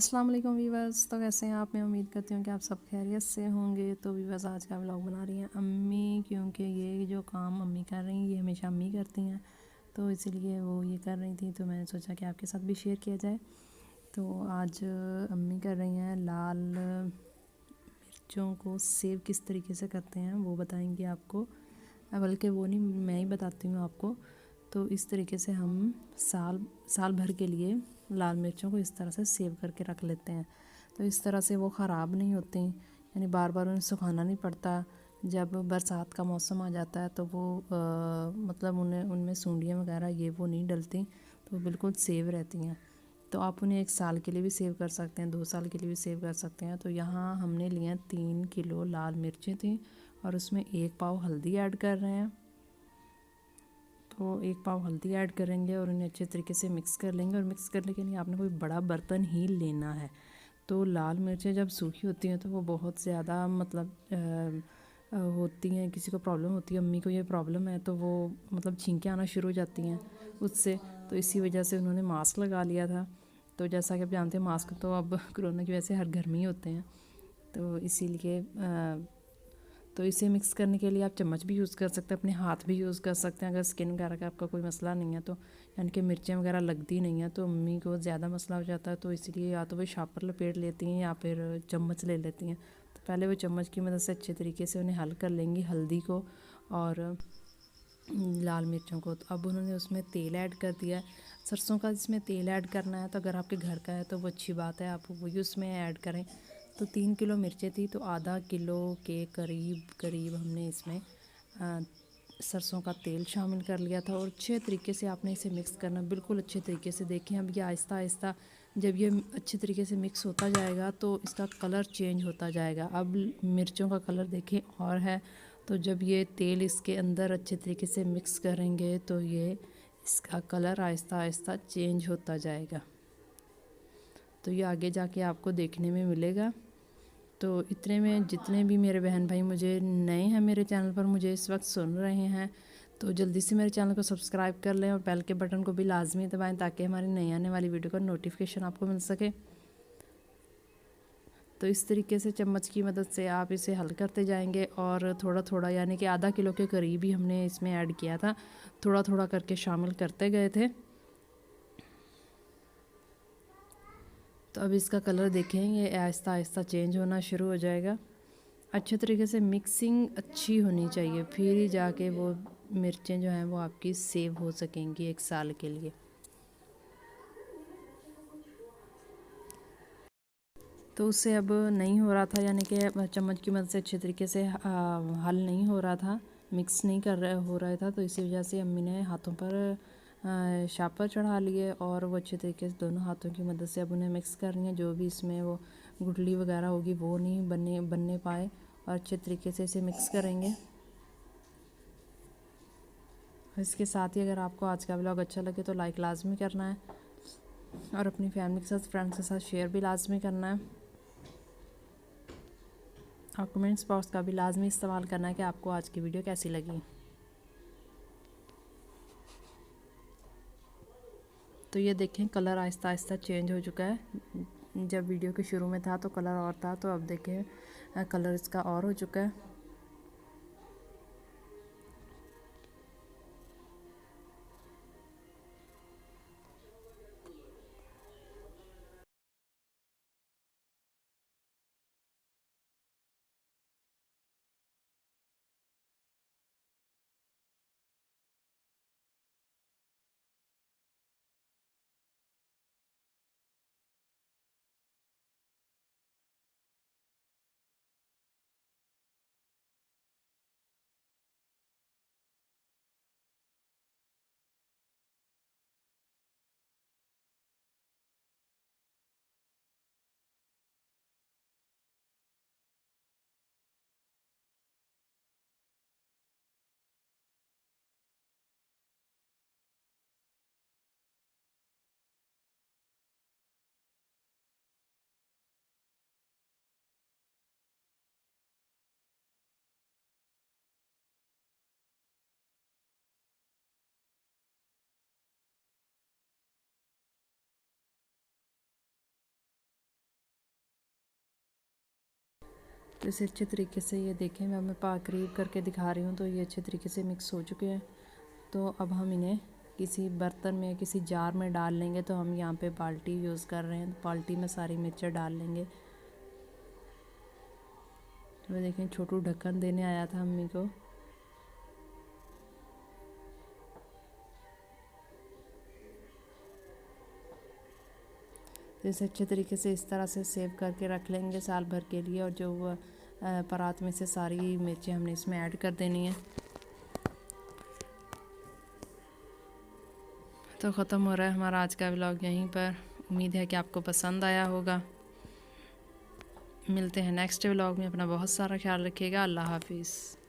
अस्सलाम वालेकुम वीवर्स। तो कैसे हैं आप? मैं उम्मीद करती हूँ कि आप सब खैरियत से होंगे। तो वीवर्स, आज का व्लॉग बना रही हैं अम्मी, क्योंकि ये जो काम अम्मी कर रही हैं ये हमेशा अम्मी करती हैं, तो इसीलिए वो ये कर रही थी, तो मैंने सोचा कि आपके साथ भी शेयर किया जाए। तो आज अम्मी कर रही हैं लाल मिर्चों को सेव किस तरीके से करते हैं वो बताएंगी आपको, बल्कि वो नहीं, मैं ही बताती हूँ आपको। तो इस तरीके से हम साल साल भर के लिए लाल मिर्चों को इस तरह से सेव करके रख लेते हैं। तो इस तरह से वो ख़राब नहीं होती, यानी बार बार उन्हें सुखाना नहीं पड़ता। जब बरसात का मौसम आ जाता है तो वो मतलब उन्हें उनमें सूंडियाँ वगैरह ये वो नहीं डलती, तो वो बिल्कुल सेव रहती हैं। तो आप उन्हें 1 साल के लिए भी सेव कर सकते हैं, 2 साल के लिए भी सेव कर सकते हैं। तो यहाँ हमने लिए 3 किलो लाल मिर्चें थी और उसमें 1 पाव हल्दी ऐड कर रहे हैं। तो 1 पाव हल्दी ऐड करेंगे और उन्हें अच्छे तरीके से मिक्स कर लेंगे। और मिक्स करने के लिए आपने कोई बड़ा बर्तन ही लेना है। तो लाल मिर्चें जब सूखी होती हैं तो वो बहुत ज़्यादा मतलब होती हैं, किसी को प्रॉब्लम होती है, अम्मी को ये प्रॉब्लम है, तो वो मतलब छींकें आना शुरू हो जाती हैं उससे। तो इसी वजह से उन्होंने मास्क लगा लिया था। तो जैसा कि आप जानते हैं मास्क तो अब कोरोना की वजह से हर घर में ही होते हैं, तो इसीलिए तो इसे मिक्स करने के लिए आप चम्मच भी यूज़ कर सकते हैं, अपने हाथ भी यूज़ कर सकते हैं, अगर स्किन वगैरह का आपका कोई मसला नहीं है तो, यानी कि मिर्चें वगैरह लगती नहीं है। तो मम्मी को ज़्यादा मसला हो जाता है, तो इसीलिए या तो वो शापर लपेट लेती हैं या फिर चम्मच ले लेती हैं। तो पहले वो चम्मच की मदद से अच्छे तरीके से उन्हें हल कर लेंगी हल्दी को और लाल मिर्चों को। तो अब उन्होंने उसमें तेल ऐड कर दिया है, सरसों का इसमें तेल ऐड करना है। तो अगर आपके घर का है तो वो अच्छी बात है, आप वही उसमें ऐड करें। तो 3 किलो मिर्चें थी, तो आधा किलो के करीब करीब हमने इसमें सरसों का तेल शामिल कर लिया था। और अच्छे तरीके से आपने इसे मिक्स करना, बिल्कुल अच्छे तरीके से। देखें अब ये आहिस्ता आहिस्ता जब ये अच्छे तरीके से मिक्स होता जाएगा तो इसका कलर चेंज होता जाएगा। अब मिर्चों का कलर देखें और है, तो जब ये तेल इसके अंदर अच्छे तरीके से मिक्स करेंगे तो ये इसका कलर आहिस्ता आहिस्ता चेंज होता जाएगा। तो ये आगे जाके आपको देखने में मिलेगा। तो इतने में जितने भी मेरे बहन भाई मुझे नए हैं मेरे चैनल पर, मुझे इस वक्त सुन रहे हैं, तो जल्दी से मेरे चैनल को सब्सक्राइब कर लें और बेल के बटन को भी लाजमी दबाएं, ताकि हमारी नई आने वाली वीडियो का नोटिफिकेशन आपको मिल सके। तो इस तरीके से चम्मच की मदद से आप इसे हल करते जाएंगे और थोड़ा थोड़ा, यानी कि आधा किलो के करीब ही हमने इसमें ऐड किया था, थोड़ा थोड़ा करके शामिल करते गए थे। तो अब इसका कलर देखें, ये आहिस्ता आहिस्ता चेंज होना शुरू हो जाएगा। अच्छे तरीके से मिक्सिंग अच्छी होनी चाहिए, फिर ही जाके वो मिर्चें जो हैं वो आपकी सेव हो सकेंगी 1 साल के लिए। तो उससे अब नहीं हो रहा था, यानी कि चम्मच की मदद से अच्छे तरीके से हल नहीं हो रहा था, मिक्स नहीं कर रहा हो रहा था। तो इसी वजह से अम्मी ने हाथों पर शापर चढ़ा लिए और वो अच्छे तरीके से दोनों हाथों की मदद से अब उन्हें मिक्स कर रही हैं। जो भी इसमें वो गुठली वगैरह होगी वो नहीं बनने पाए, और अच्छे तरीके से इसे मिक्स करेंगे। इसके साथ ही अगर आपको आज का व्लॉग अच्छा लगे तो लाइक लाजमी करना है और अपनी फैमिली के साथ, फ्रेंड्स के साथ शेयर भी लाजमी करना है, और कमेंट्स बॉक्स का भी लाजमी इस्तेमाल करना है कि आपको आज की वीडियो कैसी लगी। तो ये देखें, कलर आहिस्ता आहिस्ता चेंज हो चुका है। जब वीडियो के शुरू में था तो कलर और था, तो अब देखें कलर इसका और हो चुका है। तो इसे अच्छे तरीके से ये देखें, मैं करीब करके दिखा रही हूँ। तो ये अच्छे तरीके से मिक्स हो चुके हैं। तो अब हम इन्हें किसी बर्तन में, किसी जार में डाल लेंगे। तो हम यहाँ पे बाल्टी यूज़ कर रहे हैं, बाल्टी में सारी मिर्चें डाल लेंगे। तो देखें, छोटू ढक्कन देने आया था अम्मी को। तो इसे अच्छे तरीके से इस तरह से सेव करके रख लेंगे साल भर के लिए। और जो परात में से सारी मिर्चें हमने इसमें ऐड कर देनी है। तो ख़त्म हो रहा है हमारा आज का व्लॉग यहीं पर। उम्मीद है कि आपको पसंद आया होगा। मिलते हैं नेक्स्ट व्लॉग में। अपना बहुत सारा ख्याल रखिएगा। अल्लाह हाफिज़।